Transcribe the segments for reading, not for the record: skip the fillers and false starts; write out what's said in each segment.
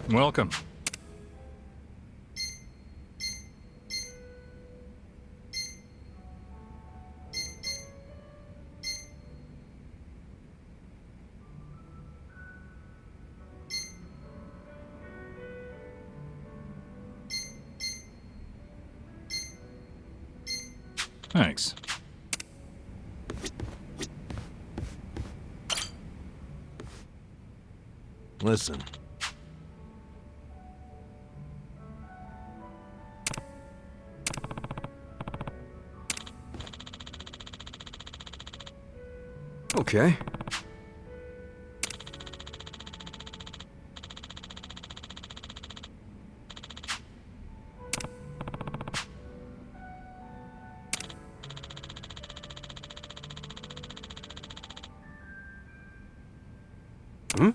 Welcome. Thanks. Listen. Okay. Hmm?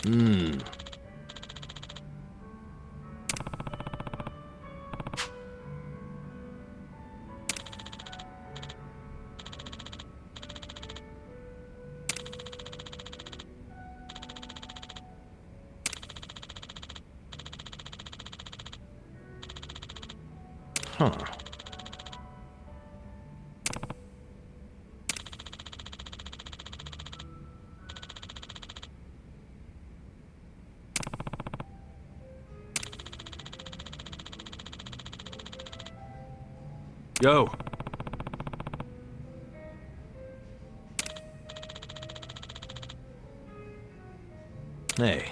Hmm. Huh. Yo. Hey.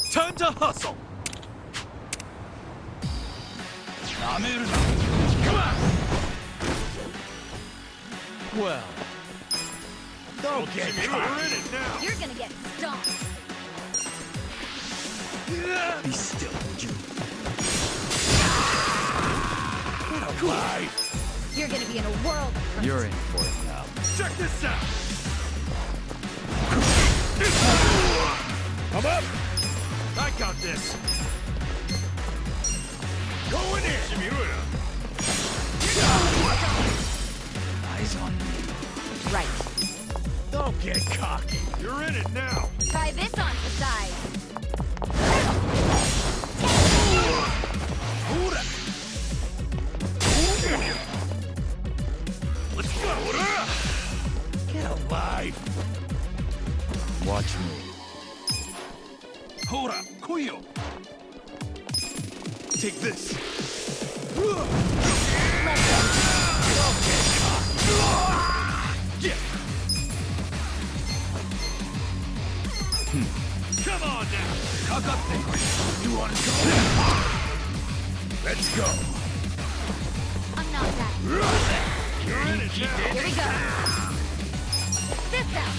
Time to hustle! Come on! Well, don't get caught. In it now. You're gonna get stomped. Be still, would you? Get alive! You're gonna be in a world of hurt. You're in for it now. Check this out! Come up! I got this! Going in! Eyes on me. Right. Don't get cocky. You're in it now. Try this on the side. Let's go! Get alive! Watch me. Hora, Kuyo! Take this! Come on now! You wanna go? Let's go! I'm not that. You're in it now! Here we go. This out.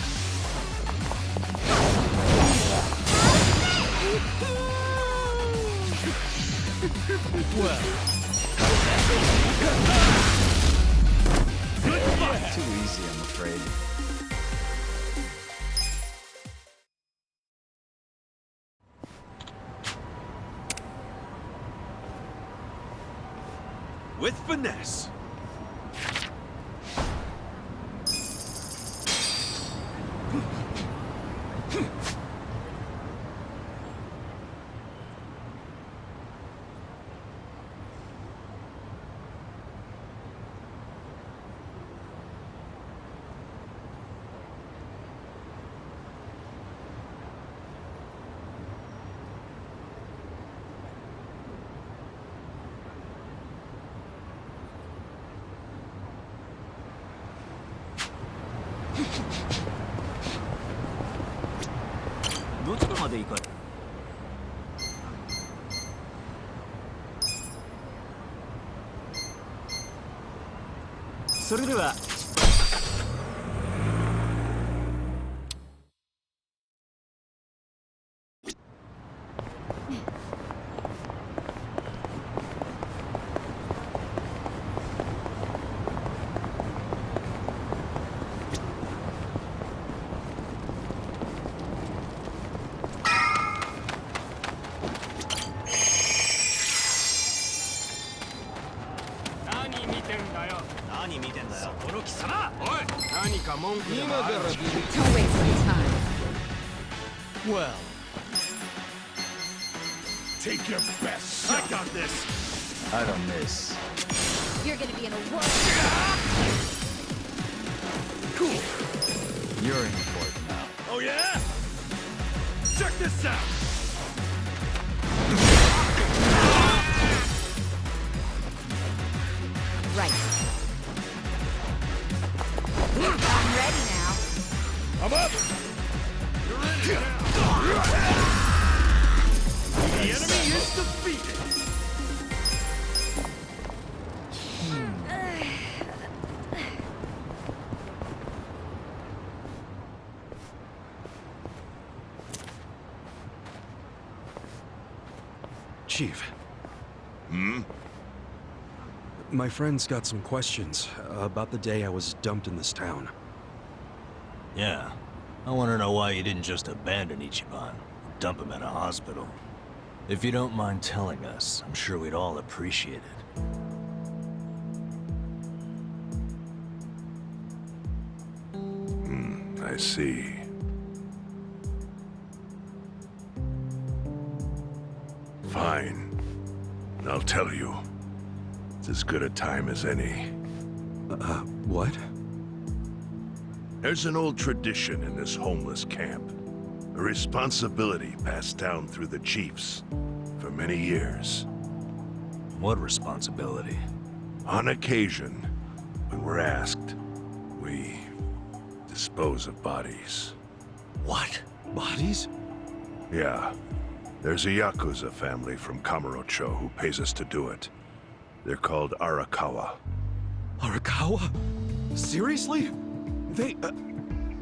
Well... Good fight! Too easy, I'm afraid. with finesse. Don't waste my time. Well. Take your best shot. I got this. I don't miss. You're gonna be in a whirl. Cool. You're in for it now. Oh yeah? Check this out. Right. I'm ready now. I'm up. You're in now. The enemy is defeated. Chief. My friend's got some questions about the day I was dumped in this town. Yeah. I want to know why you didn't just abandon Ichiban. Dump him at a hospital. If you don't mind telling us, I'm sure we'd all appreciate it. I see. Fine. I'll tell you. It's as good a time as any. What? There's an old tradition in this homeless camp. A responsibility passed down through the chiefs for many years. What responsibility? On occasion, when we're asked, we dispose of bodies. What? Bodies? Yeah. There's a Yakuza family from Kamurocho who pays us to do it. They're called Arakawa. Arakawa? Seriously? They,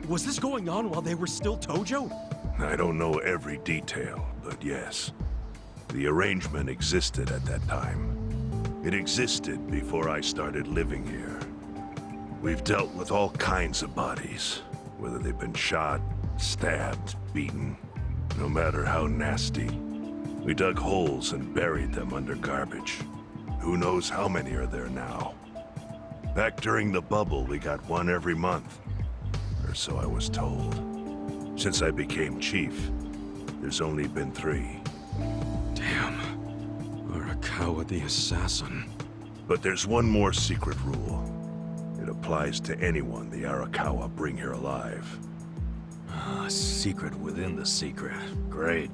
was this going on while they were still Tojo? I don't know every detail, but yes. The arrangement existed at that time. It existed before I started living here. We've dealt with all kinds of bodies, whether they've been shot, stabbed, beaten, no matter how nasty. We dug holes and buried them under garbage. Who knows how many are there now? Back during the bubble, we got one every month. Or so I was told. Since I became chief, there's only been 3. Damn. Arakawa the assassin. But there's one more secret rule. It applies to anyone the Arakawa bring here alive. A secret within the secret. Great.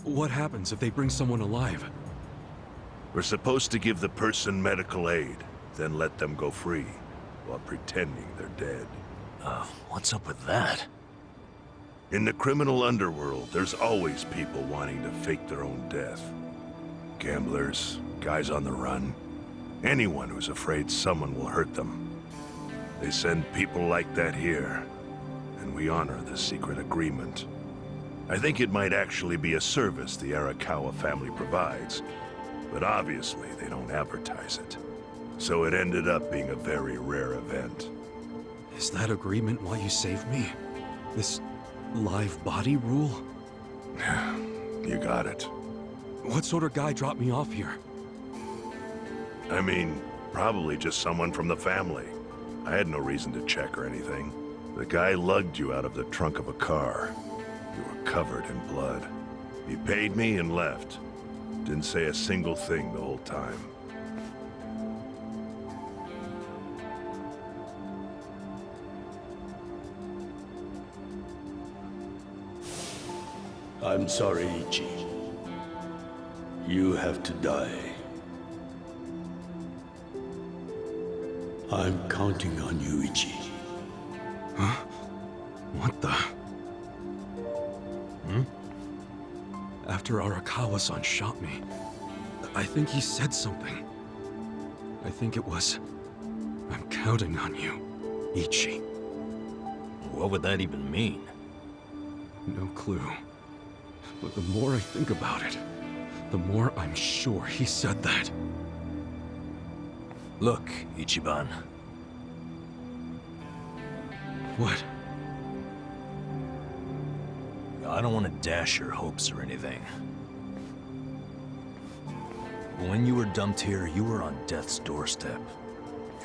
What happens if they bring someone alive? We're supposed to give the person medical aid, then let them go free, while pretending they're dead. What's up with that? In the criminal underworld, there's always people wanting to fake their own death. Gamblers, guys on the run, anyone who's afraid someone will hurt them. They send people like that here, and we honor the secret agreement. I think it might actually be a service the Arakawa family provides, but obviously they don't advertise it. So it ended up being a very rare event. Is that agreement why you saved me? This live body rule? You got it. What sort of guy dropped me off here? I mean, probably just someone from the family. I had no reason to check or anything. The guy lugged you out of the trunk of a car. You were covered in blood. He paid me and left. Didn't say a single thing the whole time. I'm sorry, Ichi. You have to die. I'm counting on you, Ichi. What the? After Arakawa-san shot me, I think he said something. I think it was, I'm counting on you, Ichi. What would that even mean? No clue. But the more I think about it, the more I'm sure he said that. Look, Ichiban. What? I don't want to dash your hopes or anything. When you were dumped here, you were on death's doorstep.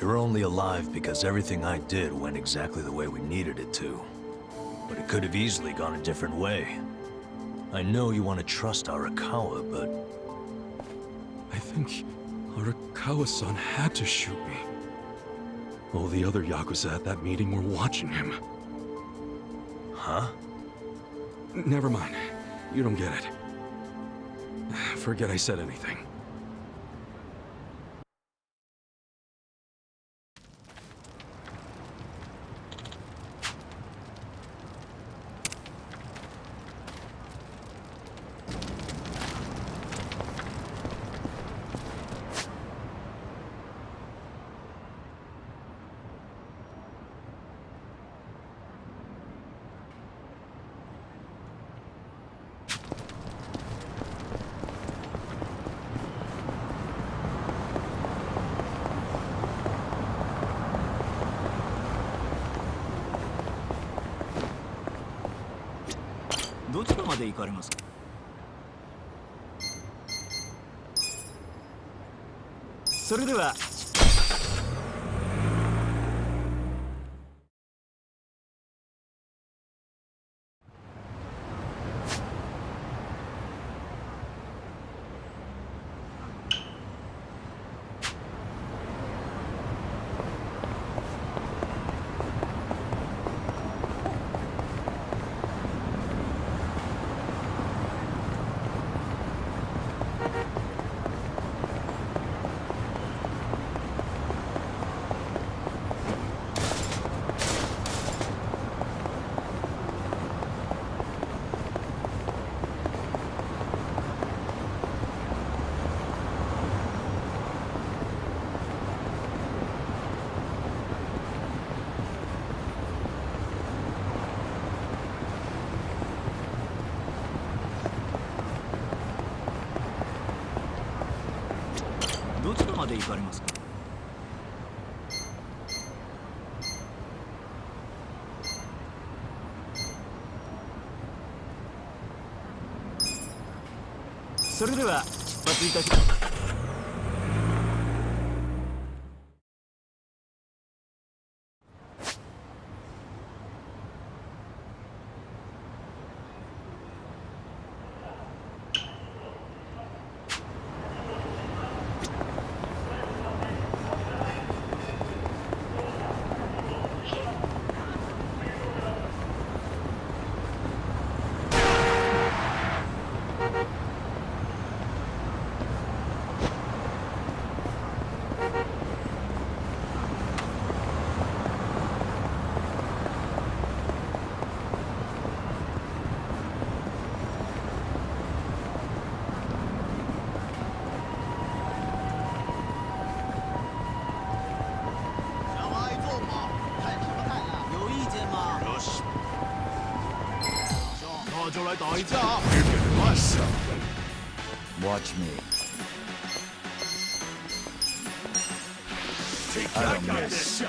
You were only alive because everything I did went exactly the way we needed it to. But it could have easily gone a different way. I know you want to trust Arakawa, but... I think Arakawa-san had to shoot me. All the other Yakuza at that meeting were watching him. Huh? Never mind. You don't get it. Forget I said anything. Watch me. I don't miss.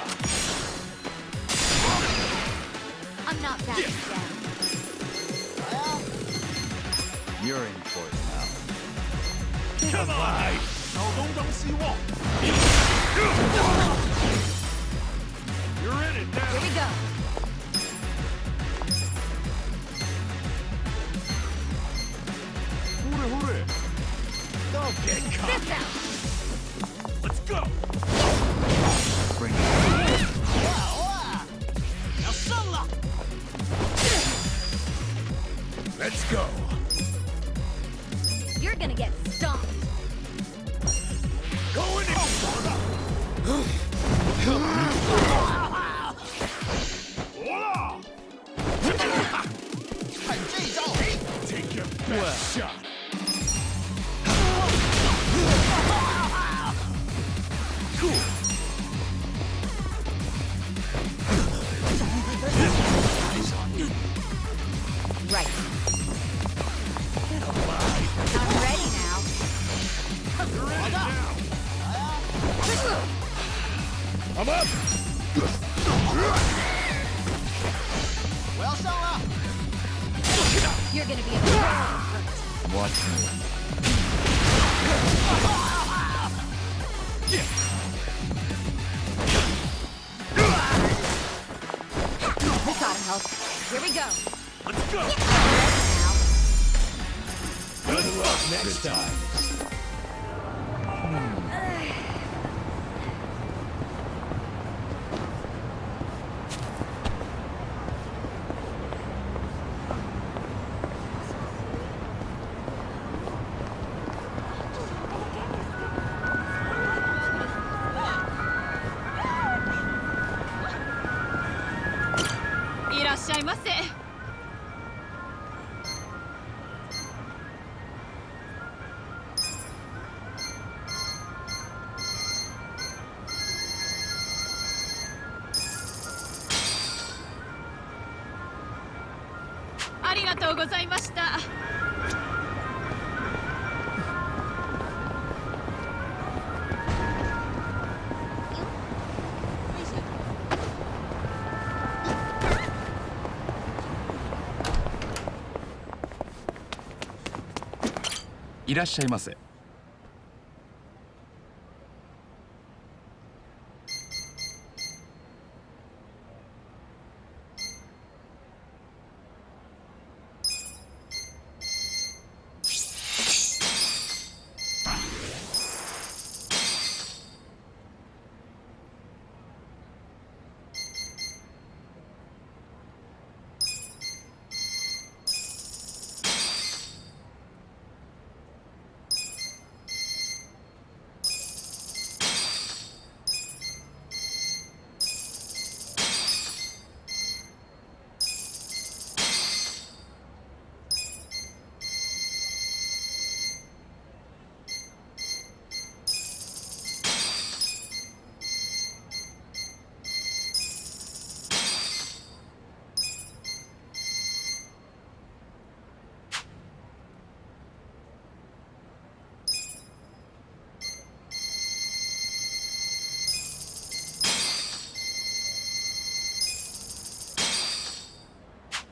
I'm not backing down. You're in for it now. Come on! 少东张西望。You're in it now. Here we go. Hurry. Don't get caught. This out. Let's go. Bring it. Now settle up. Let's go. You're gonna get stomped. Go in it. Voila! Take your best shot. Cool. Eyes on you. Right. I'm ready now. You're in it now. I'm up. You're gonna be a hurt. Watch me. This ought to help. Here we go. Let's go. I'm ready now. Good luck next time.いらっしゃいませ。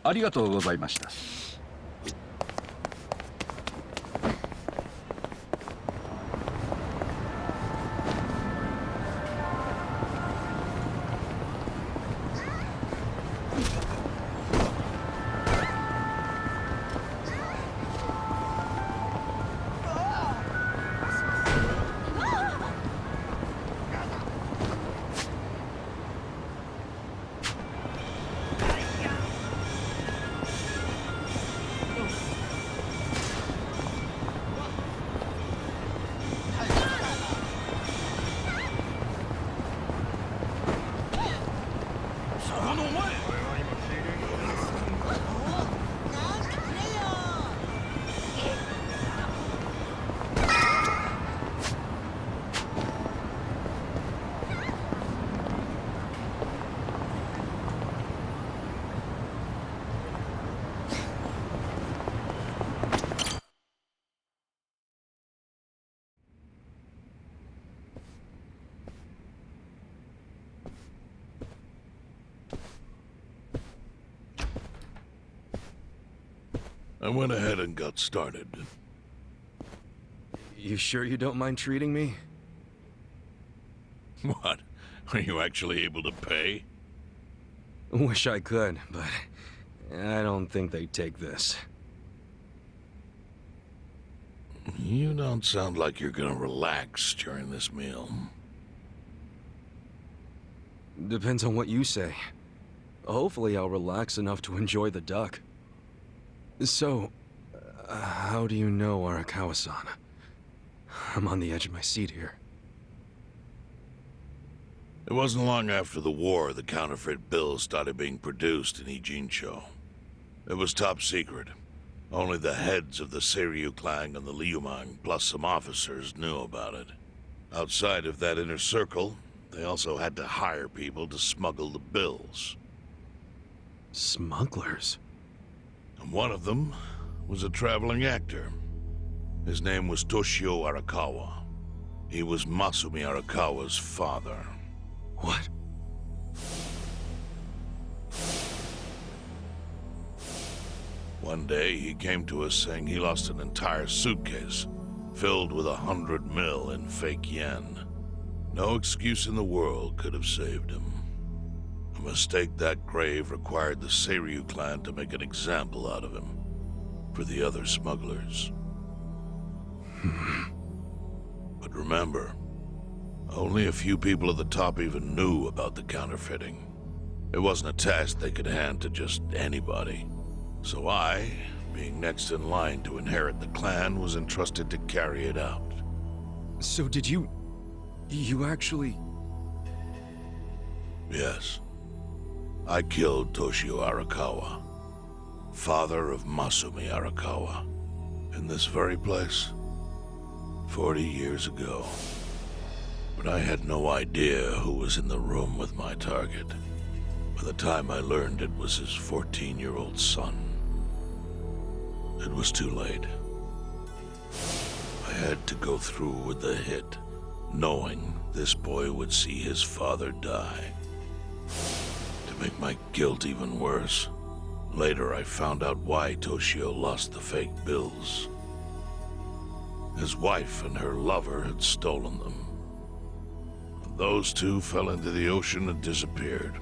ありがとうございました。I went ahead and got started. You sure you don't mind treating me? What? Are you actually able to pay? Wish I could, but I don't think they'd take this. You don't sound like you're gonna relax during this meal. Depends on what you say. Hopefully I'll relax enough to enjoy the duck. So, how do you know Arakawa-san? I'm on the edge of my seat here. It wasn't long after the war the counterfeit bills started being produced in Ijincho. It was top secret. Only the heads of the Seiryu clan and the Liumang, plus some officers, knew about it. Outside of that inner circle, they also had to hire people to smuggle the bills. Smugglers? And one of them was a traveling actor. His name was Toshio Arakawa. He was Masumi Arakawa's father. What? One day, he came to us saying he lost an entire suitcase filled with 100 mil in fake yen. No excuse in the world could have saved him. A mistake that grave required the Seiryu clan to make an example out of him for the other smugglers. But remember, only a few people at the top even knew about the counterfeiting. It wasn't a task they could hand to just anybody. So I, being next in line to inherit the clan, was entrusted to carry it out. So did you actually... Yes. I killed Toshio Arakawa, father of Masumi Arakawa, in this very place, 40 years ago. But I had no idea who was in the room with my target. By the time I learned it was his 14-year-old son, it was too late. I had to go through with the hit, knowing this boy would see his father die. To make my guilt even worse, later I found out why Toshio lost the fake bills. His wife and her lover had stolen them. Those two fell into the ocean and disappeared.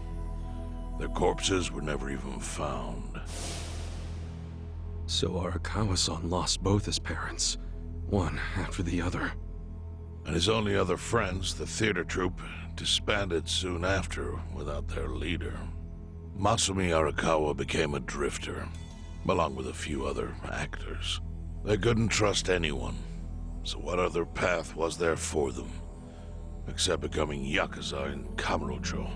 Their corpses were never even found. So Arakawa-san lost both his parents, one after the other. And his only other friends, the theater troupe, disbanded soon after without their leader. Masumi Arakawa became a drifter, along with a few other actors. They couldn't trust anyone, so what other path was there for them, except becoming Yakuza in Kamurocho?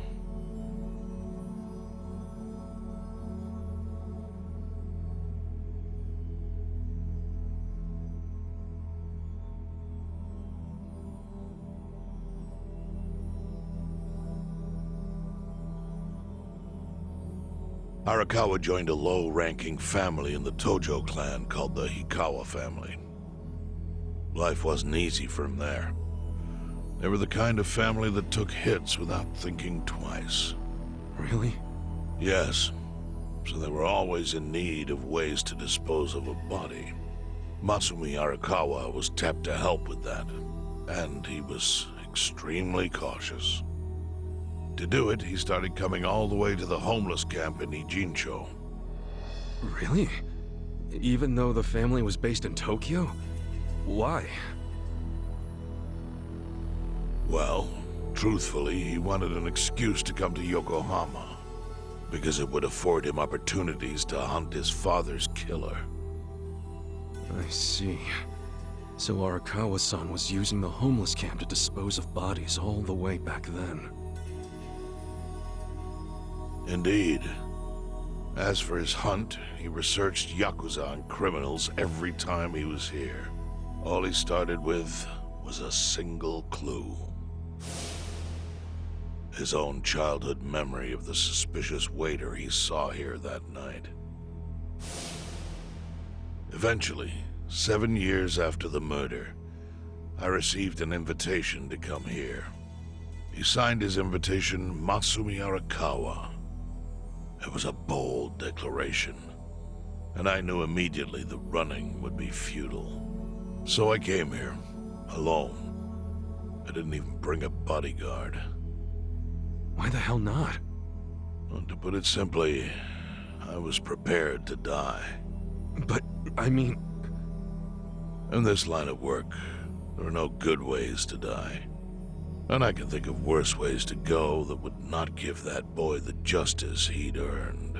Arakawa joined a low-ranking family in the Tojo clan called the Hikawa family. Life wasn't easy for him there. They were the kind of family that took hits without thinking twice. Really? Yes, so they were always in need of ways to dispose of a body. Masumi Arakawa was tapped to help with that, and he was extremely cautious. To do it, he started coming all the way to the homeless camp in Ijincho. Really? Even though the family was based in Tokyo? Why? Well, truthfully, he wanted an excuse to come to Yokohama, because it would afford him opportunities to hunt his father's killer. I see. So Arakawa-san was using the homeless camp to dispose of bodies all the way back then. Indeed. As for his hunt, he researched Yakuza and criminals every time he was here. All he started with was a single clue. His own childhood memory of the suspicious waiter he saw here that night. Eventually, 7 years after the murder, I received an invitation to come here. He signed his invitation Masumi Arakawa. It was a bold declaration, and I knew immediately the running would be futile. So I came here, Alone. I didn't even bring a bodyguard. Why the hell not? Well, to put it simply, I was prepared to die. But, I mean... In this line of work, there are no good ways to die. And I can think of worse ways to go that would not give that boy the justice he'd earned.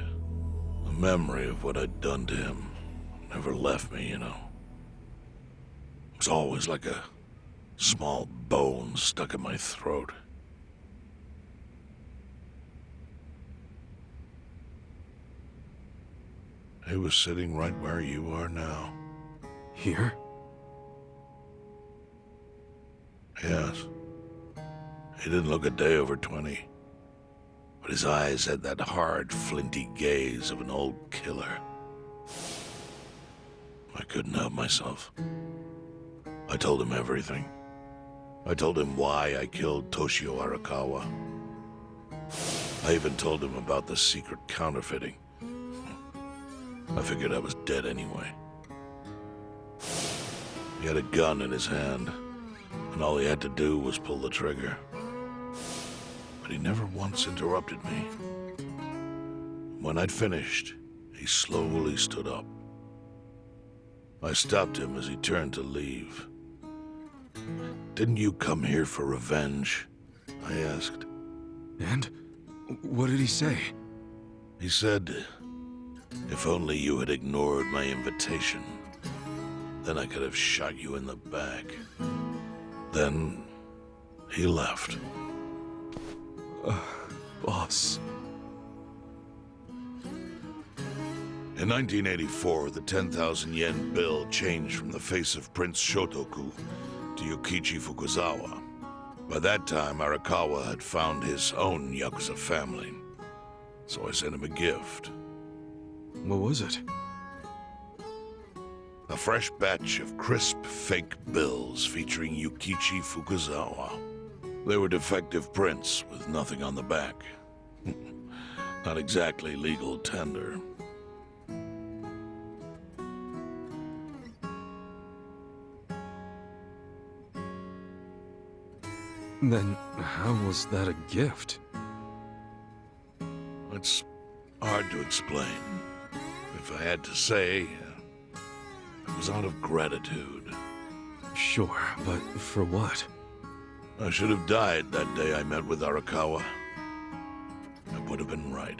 The memory of what I'd done to him never left me, you know. It was always like a small bone stuck in my throat. He was sitting right where you are now. Here? Yes. He didn't look a day over 20. But his eyes had that hard, flinty gaze of an old killer. I couldn't help myself. I told him everything. I told him why I killed Toshio Arakawa. I even told him about the secret counterfeiting. I figured I was dead anyway. He had a gun in his hand, and all he had to do was pull the trigger. But he never once interrupted me. When I'd finished, he slowly stood up. I stopped him as he turned to leave. "Didn't you come here for revenge?" I asked. And? What did he say? He said, "If only you had ignored my invitation, then I could have shot you in the back." Then he left. Boss. In 1984, the 10,000 yen bill changed from the face of Prince Shotoku to Yukichi Fukuzawa. By that time, Arakawa had found his own Yakuza family, so I sent him a gift. What was it? A fresh batch of crisp fake bills featuring Yukichi Fukuzawa. They were defective prints with nothing on the back. Not exactly legal tender. Then how was that a gift? It's hard to explain. If I had to say, it was out of gratitude. Sure, but for what? I should have died that day I met with Arakawa. I would have been right.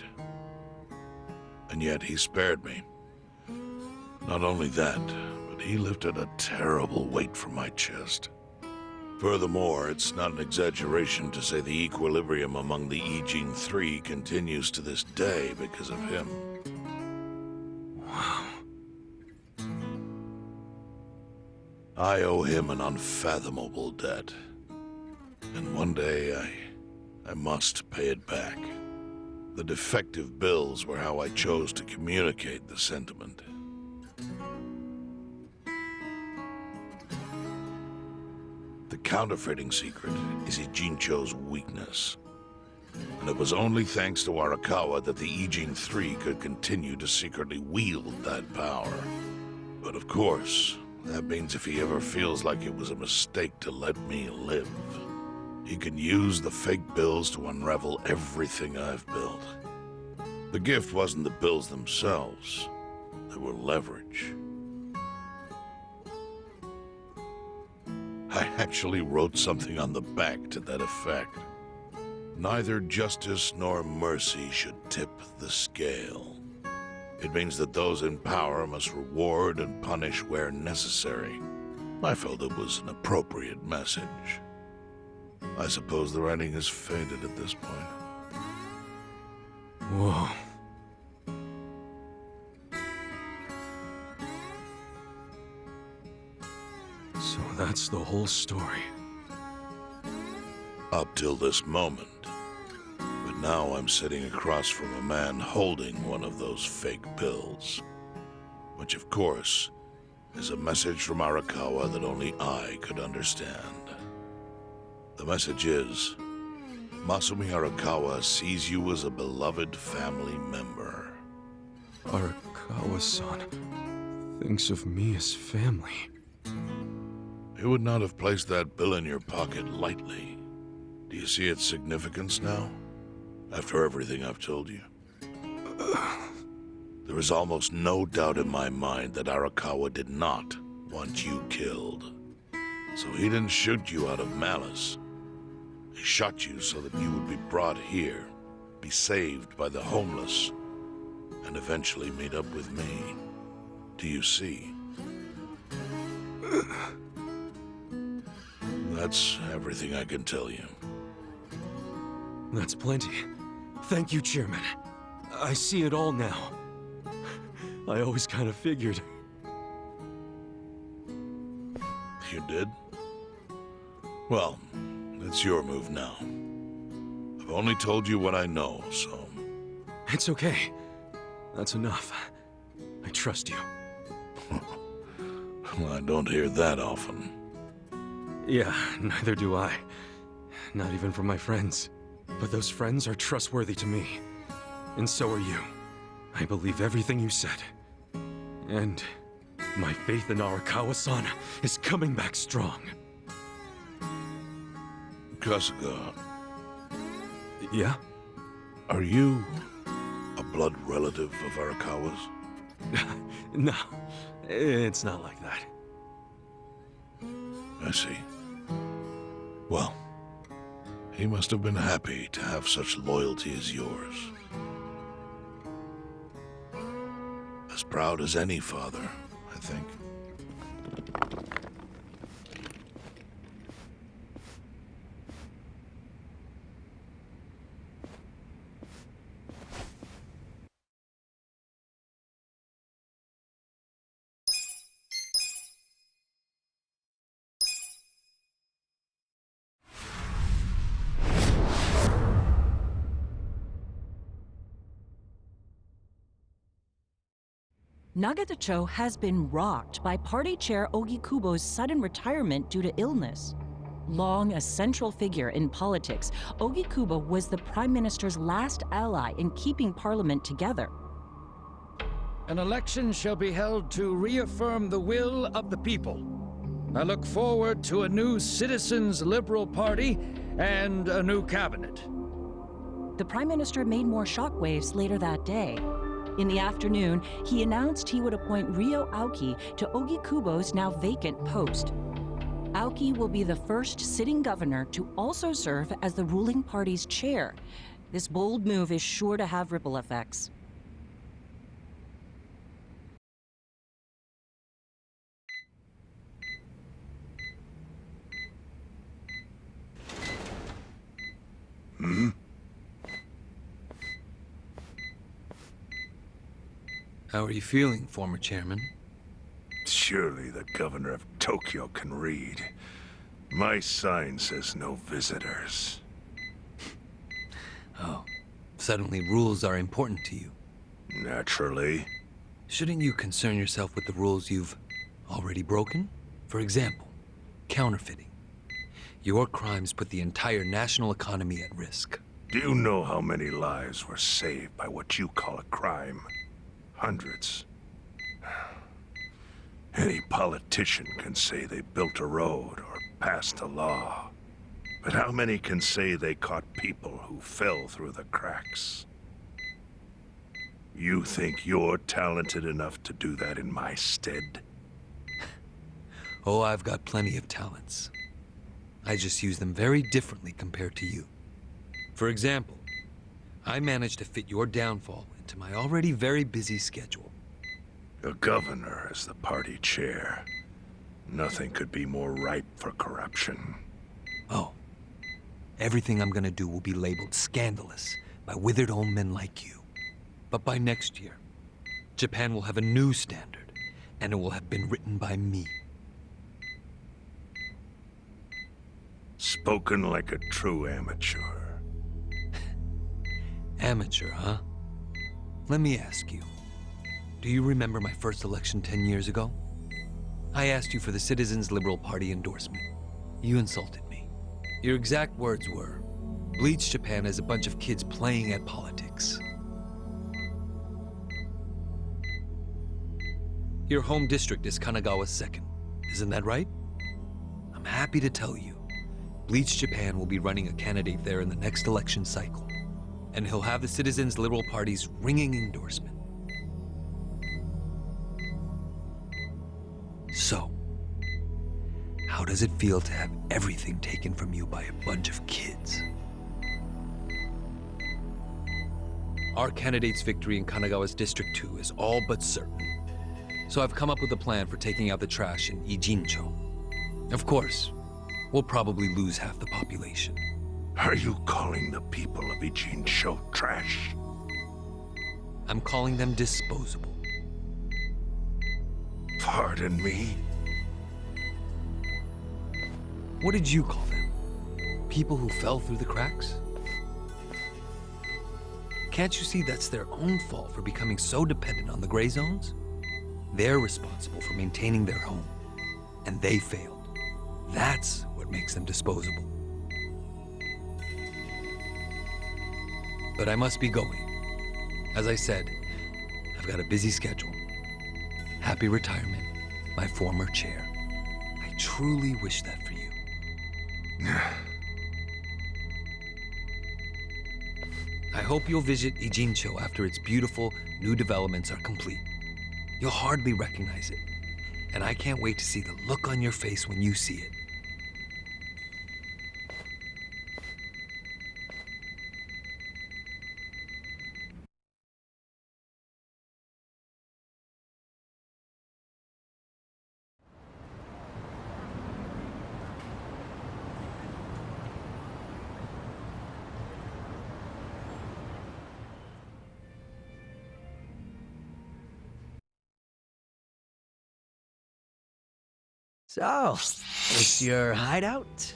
And yet he spared me. Not only that, but he lifted a terrible weight from my chest. Furthermore, it's not an exaggeration to say the equilibrium among the Ijing Three continues to this day because of him. Wow. I owe him an unfathomable debt. And one day, I must pay it back. The defective bills were how I chose to communicate the sentiment. The counterfeiting secret is Ijincho's weakness. And it was only thanks to Arakawa that the Ijin Three could continue to secretly wield that power. But of course, that means if he ever feels like it was a mistake to let me live, he can use the fake bills to unravel everything I've built. The gift wasn't the bills themselves. They were leverage. I actually wrote something on the back to that effect. Neither justice nor mercy should tip the scale. It means that those in power must reward and punish where necessary. I felt it was an appropriate message. I suppose the writing has faded at this point. Whoa. So that's the whole story. Up till this moment. But now I'm sitting across from a man holding one of those fake bills. Which, of course, is a message from Arakawa that only I could understand. The message is, Masumi Arakawa sees you as a beloved family member. Arakawa-san thinks of me as family. You would not have placed that bill in your pocket lightly. Do you see its significance now? After everything I've told you? There is almost no doubt in my mind that Arakawa did not want you killed. So he didn't shoot you out of malice. He shot you so that you would be brought here, be saved by the homeless, and eventually meet up with me. Do you see? That's everything I can tell you. That's plenty. Thank you, Chairman. I see it all now. I always kind of figured. You did? Well, it's your move now. I've only told you what I know, so... It's okay. That's enough. I trust you. Well, I don't hear that often. Yeah, neither do I. Not even from my friends. But those friends are trustworthy to me. And so are you. I believe everything you said. And my faith in Arakawa-san is coming back strong. Kasuga, Yeah? are you a blood relative of Arakawa's? No, it's not like that. I see. Well, he must have been happy to have such loyalty as yours. As proud as any father, I think. Nagatacho has been rocked by Party Chair Ogikubo's sudden retirement due to illness. Long a central figure in politics, Ogikubo was the Prime Minister's last ally in keeping Parliament together. An election shall be held to reaffirm the will of the people. I look forward to a new Citizens' Liberal Party and a new cabinet. The Prime Minister made more shockwaves later that day. In the afternoon, he announced he would appoint Ryo Aoki to Ogikubo's now vacant post. Aoki will be the first sitting governor to also serve as the ruling party's chair. This bold move is sure to have ripple effects. How are you feeling, former chairman? Surely the governor of Tokyo can read. My sign says no visitors. Oh, suddenly rules are important to you. Naturally. Shouldn't you concern yourself with the rules you've already broken? For example, counterfeiting. Your crimes put the entire national economy at risk. Do you know how many lives were saved by what you call a crime? Hundreds. Any politician can say they built a road or passed a law. But how many can say they caught people who fell through the cracks? You think you're talented enough to do that in my stead? Oh, I've got plenty of talents. I just use them very differently compared to you. For example, I managed to fit your downfall into my already very busy schedule. A governor as the party chair. Nothing could be more ripe for corruption. Oh, everything I'm gonna do will be labeled scandalous by withered old men like you. But by next year, Japan will have a new standard, and it will have been written by me. Spoken like a true amateur. Amateur, huh? Let me ask you. Do you remember my first election 10 years ago? I asked you for the Citizens' Liberal Party endorsement. You insulted me. Your exact words were, bleach Japan as a bunch of kids playing at politics. Your home district is Kanagawa's second, isn't that right? happy to tell you, Bleach Japan will be running a candidate there in the next election cycle, and he'll have the Citizens Liberal Party's ringing endorsement. So, how does it feel to have everything taken from you by a bunch of kids? Our candidate's victory in Kanagawa's District 2 is all but certain. So I've come up with a plan for taking out the trash in Ijincho. Of course, we'll probably lose half the population. Are you calling the people of Ijincho trash? I'm calling them disposable. Pardon me? What did you call them? People who fell through the cracks? Can't you see that's their own fault for becoming so dependent on the gray zones? They're responsible for maintaining their home, and they failed. That's what makes them disposable. But I must be going. As I said, I've got a busy schedule. Happy retirement, my former chair. I truly wish that for you. I hope you'll visit Ijincho after its beautiful new developments are complete. You'll hardly recognize it, and I can't wait to see the look on your face when you see it. So, it's your hideout?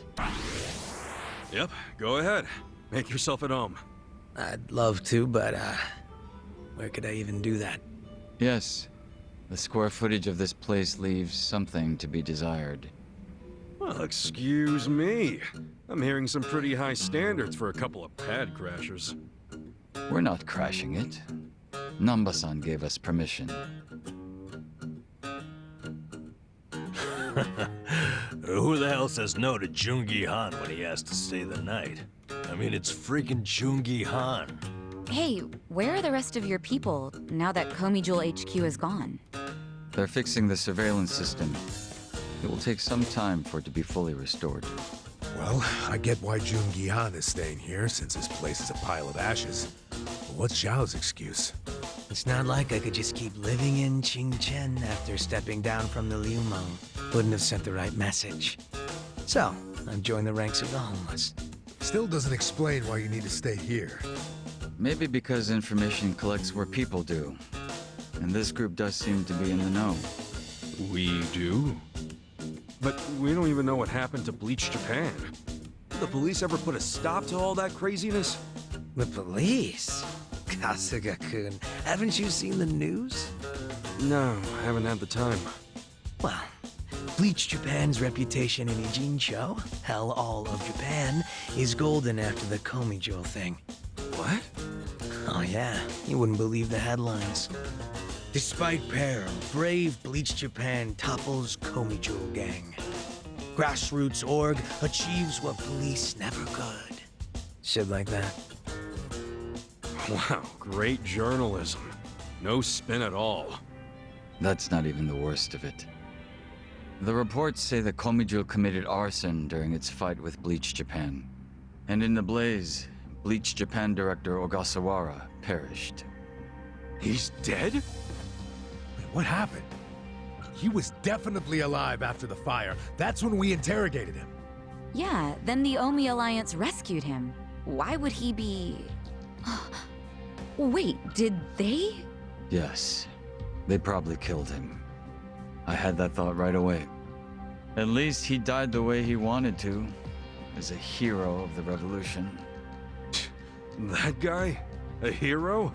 Yep, go ahead. Make yourself at home. I'd love to, but, where could I even do that? Yes. The square footage of this place leaves something to be desired. Well, excuse me. I'm hearing some pretty high standards for a couple of pad crashers. We're not crashing it. Namba-san gave us permission. Who the hell says no to Jungi Han when he has to stay the night? I mean, it's freaking Jungi Han. Hey, where are the rest of your people now that Komi Jewel HQ is gone? They're fixing the surveillance system. It will take some time for it to be fully restored. Well, I get why Jungi Han is staying here, since this place is a pile of ashes. But what's Zhao's excuse? It's not like I could just keep living in Qingchen after stepping down from the Liumeng. Wouldn't have sent the right message. So, I've joined the ranks of the homeless. Still doesn't explain why you need to stay here. Maybe because information collects where people do. And this group does seem to be in the know. We do? But we don't even know what happened to Bleach Japan. Did the police ever put a stop to all that craziness? The police? Kasuga-kun, haven't you seen the news? No, I haven't had the time. Well, Bleach Japan's reputation in Ijincho, hell, all of Japan, is golden after the Komi Jewel thing. What? Oh yeah, you wouldn't believe the headlines. Despite peril, brave Bleach Japan topples Komi Jewel gang. Grassroots org achieves what police never could. Shit like that. Wow, great journalism. No spin at all. That's not even the worst of it. The reports say that Komijou committed arson during its fight with Bleach Japan. And in the blaze, Bleach Japan director Ogasawara perished. He's dead? Wait, what happened? He was definitely alive after the fire. That's when we interrogated him. Yeah, then the Omi Alliance rescued him. Why would he be... Wait, did they? Yes. They probably killed him. I had that thought right away. At least he died the way he wanted to, as a hero of the revolution. That guy? A hero?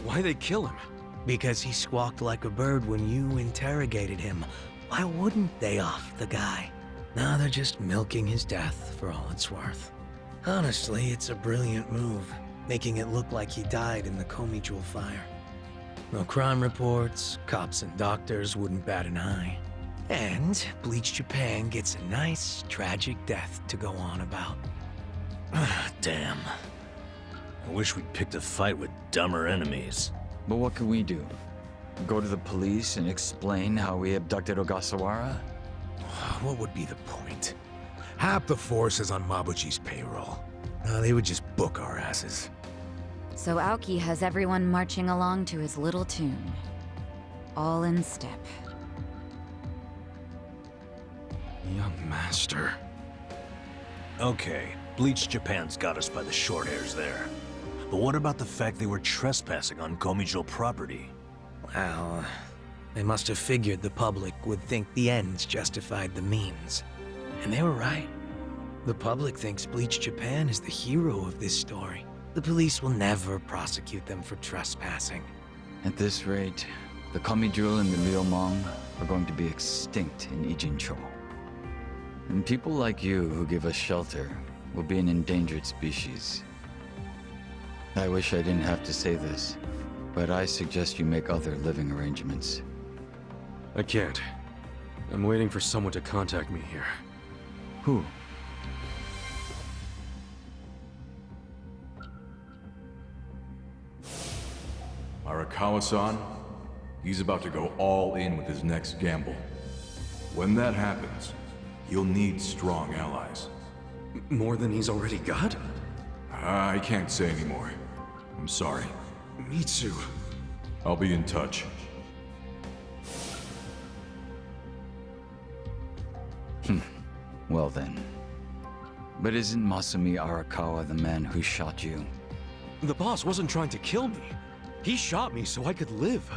Why'd they kill him? Because he squawked like a bird when you interrogated him. Why wouldn't they off the guy? Now they're just milking his death for all it's worth. Honestly, it's a brilliant move, making it look like he died in the Komi Jewel fire. No crime reports, cops and doctors wouldn't bat an eye. And Bleach Japan gets a nice, tragic death to go on about. Damn. I wish we'd picked a fight with dumber enemies. But what can we do? Go to the police and explain how we abducted Ogasawara? What would be the point? Half the force is on Mabuchi's payroll. They would just book our asses. So Aoki has everyone marching along to his little tune. All in step. Young master. Okay, Bleach Japan's got us by the short hairs there. But what about the fact they were trespassing on Komijo property? Well, they must have figured the public would think the ends justified the means. And they were right. The public thinks Bleach Japan is the hero of this story. The police will never prosecute them for trespassing. At this rate, the Komijul and the Liumang are going to be extinct in Ijincho. And people like you who give us shelter will be an endangered species. I wish I didn't have to say this, but I suggest you make other living arrangements. I can't. I'm waiting for someone to contact me here. Who? Arakawa-san, he's about to go all in with his next gamble. When that happens, he'll need strong allies. More than he's already got? I can't say anymore. I'm sorry. Me too. I'll be in touch. Well then. But isn't Masumi Arakawa the man who shot you? The boss wasn't trying to kill me. He shot me so I could live.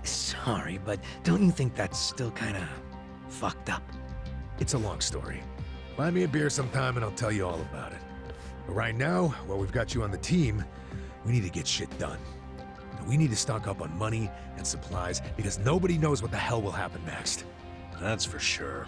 Sorry, but don't you think that's still kinda fucked up? It's a long story. Buy me a beer sometime and I'll tell you all about it. But right now, while we've got you on the team, we need to get shit done. And we need to stock up on money and supplies because nobody knows what the hell will happen next. That's for sure.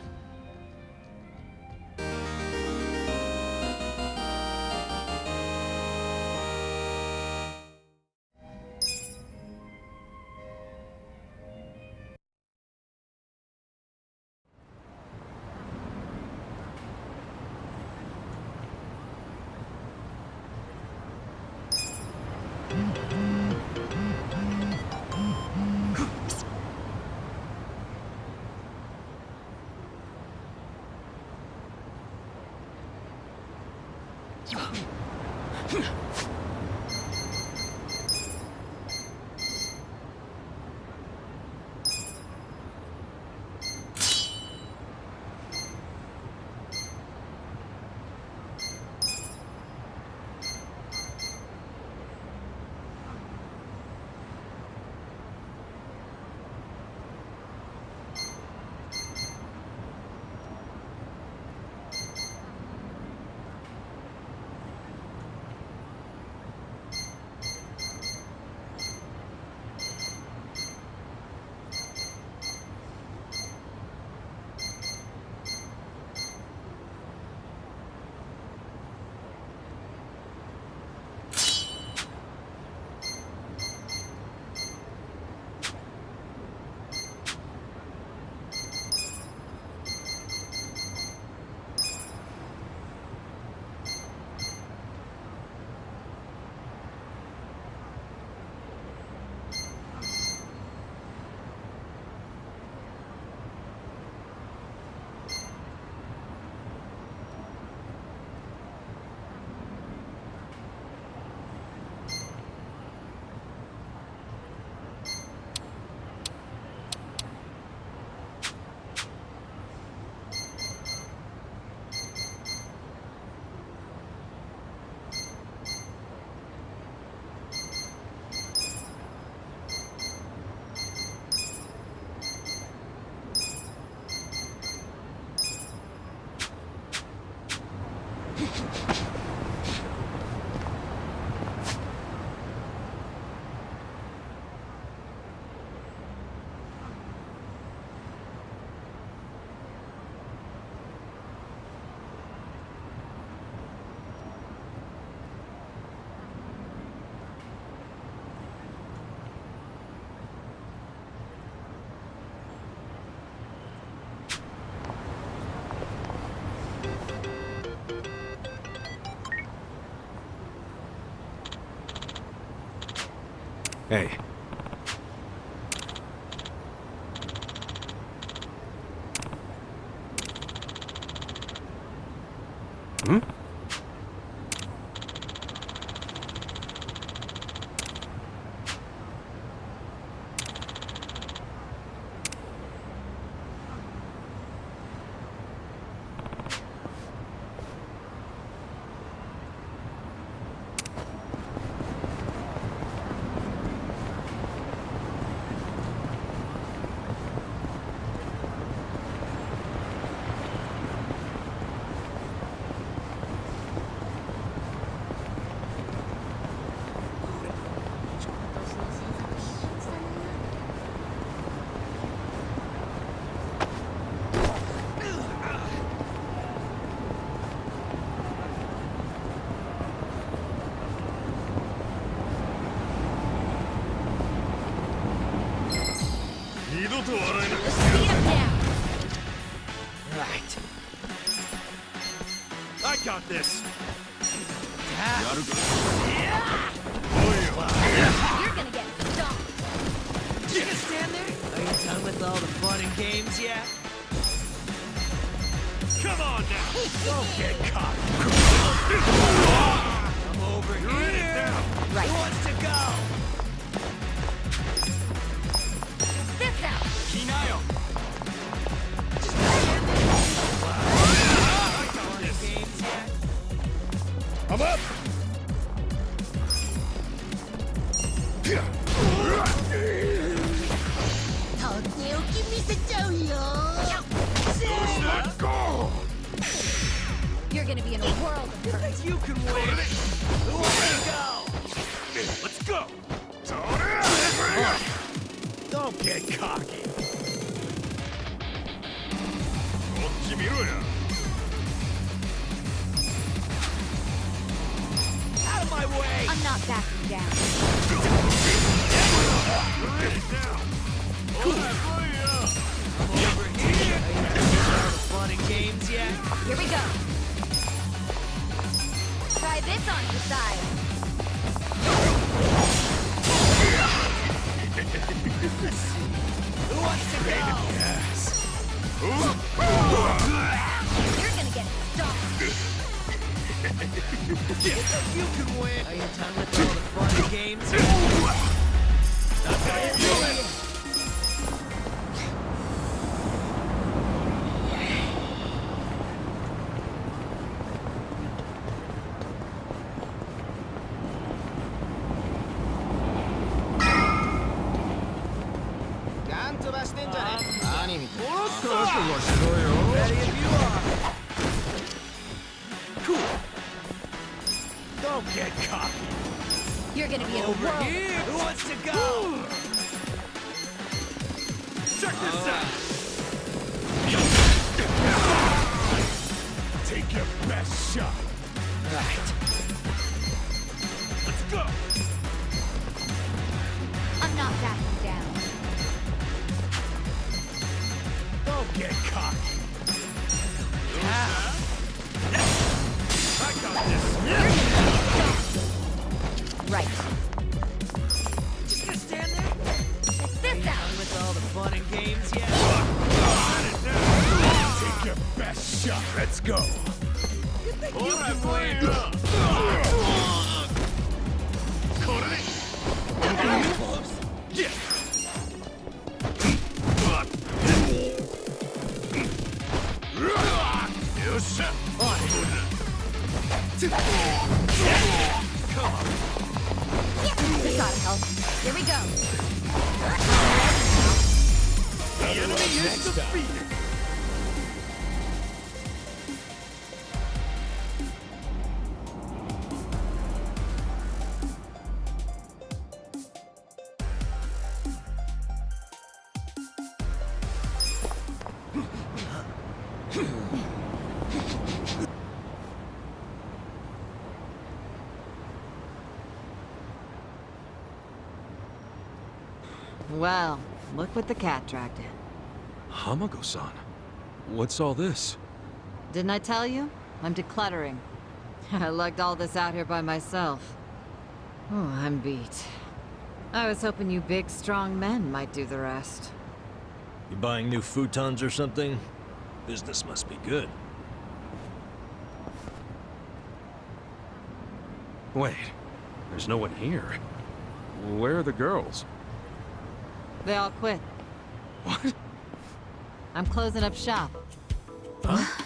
Hey. Hmm? Right. I got this. You're gonna get stomped. You gonna stand there? Are you done with all the fun and games yet? Come on now. Don't get caught. I'm over You're in it here. now. Right. Who wants to go? This out. Kinayo. Games yet? I'm up! You're gonna be in a world of hurt. Think you can win? Who wants to go? Let's go. Don't get cocky. Out of my way! I'm not backing down. You're in it now. I'm over here. Are you done with all the fun and games yet? Here we go. Try this on your side. Who wants to go? You're gonna get stomped. You think you can win? Are you done with all the fun and games yet? That's how you do it! Ready if you are. Cool. Don't get cocky. You're gonna be in a Over world. here. Who wants to go? Check this out. Take your best shot. Right. Let's go. I'm not backing down. Don't get cocky. I got this. Right. Just gonna stand there? This out. Done with all the fun and games yet? Take your best shot. Let's go. You think you can win? Yeah. This ought to help. Here we go. The enemy is defeated. Well, look what the cat dragged in. Hamago-san, what's all this? Didn't I tell you? I'm decluttering. I lugged all this out here by myself. Oh, I'm beat. I was hoping you big, strong men might do the rest. You buying new futons or something? Business must be good. Wait, there's no one here. Where are the girls? They all quit. What? I'm closing up shop. Huh?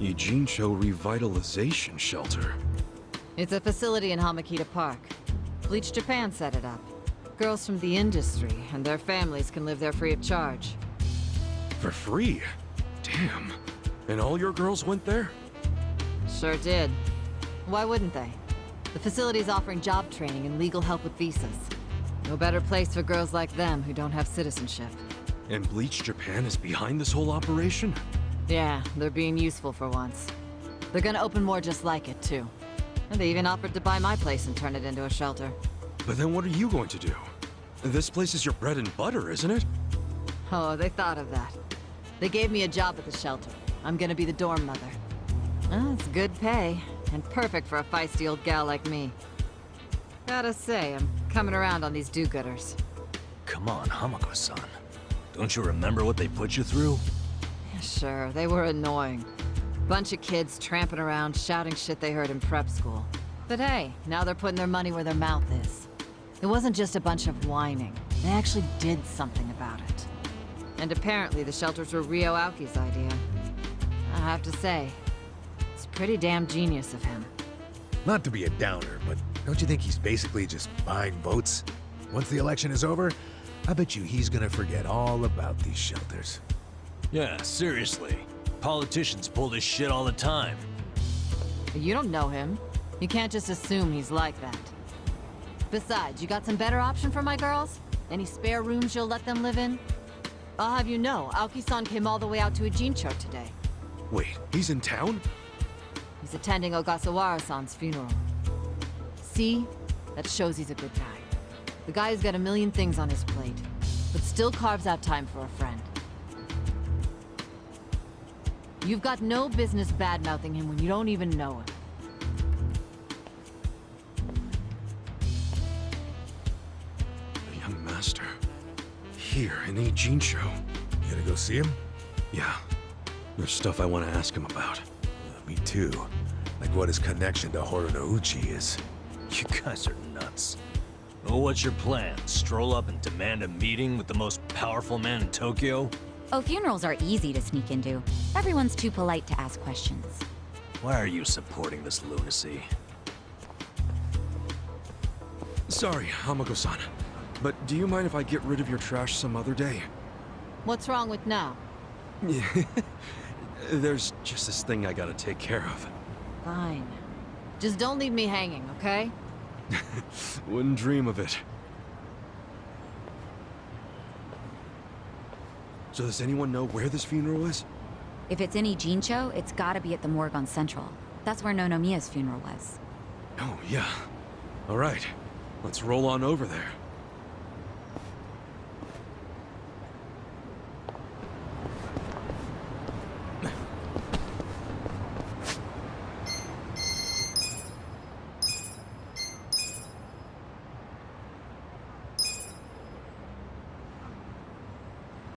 Ijincho Revitalization Shelter. It's a facility in Hamakita Park. Bleach Japan set it up. Girls from the industry and their families can live there free of charge. For free? Damn. And all your girls went there? Sure did. Why wouldn't they? The facility's offering job training and legal help with visas. No better place for girls like them who don't have citizenship. And Bleach Japan is behind this whole operation? Yeah, they're being useful for once. They're gonna open more just like it, too. And they even offered to buy my place and turn it into a shelter. But then what are you going to do? This place is your bread and butter, isn't it? Oh, they thought of that. They gave me a job at the shelter. I'm gonna be the dorm mother. Well, it's good pay, and perfect for a feisty old gal like me. Gotta say, I'm coming around on these do-gooders. Come on, Hamako-san. Don't you remember what they put you through? Sure, they were annoying. Bunch of kids tramping around, shouting shit they heard in prep school. But hey, now they're putting their money where their mouth is. It wasn't just a bunch of whining. They actually did something about it. And apparently the shelters were Ryo Aoki's idea. I have to say, it's pretty damn genius of him. Not to be a downer, but don't you think he's basically just buying votes? Once the election is over, I bet you he's gonna forget all about these shelters. Yeah, seriously. Politicians pull this shit all the time. You don't know him. You can't just assume he's like that. Besides, you got some better option for my girls? Any spare rooms you'll let them live in? I'll have you know, Aoki-san came all the way out to Ijincho today. Wait, he's in town? He's attending Ogasawara-san's funeral. See? That shows he's a good guy. The guy's got a million things on his plate, but still carves out time for a friend. You've got no business bad-mouthing him when you don't even know him. The young master. Here in Ijincho. You gonna go see him? Yeah. There's stuff I want to ask him about. Me too. Like what his connection to Horonouchi is. You guys are nuts. Well, what's your plan? Stroll up and demand a meeting with the most powerful man in Tokyo? Oh, funerals are easy to sneak into. Everyone's too polite to ask questions. Why are you supporting this lunacy? Sorry, Hamako-san. But do you mind if I get rid of your trash some other day? What's wrong with now? Yeah. There's just this thing I gotta take care of. Fine. Just don't leave me hanging, okay? Wouldn't dream of it. So does anyone know where this funeral is? If it's in Ijincho, it's gotta be at the morgue on Central. That's where Nonomiya's funeral was. Oh, yeah. All right. Let's roll on over there.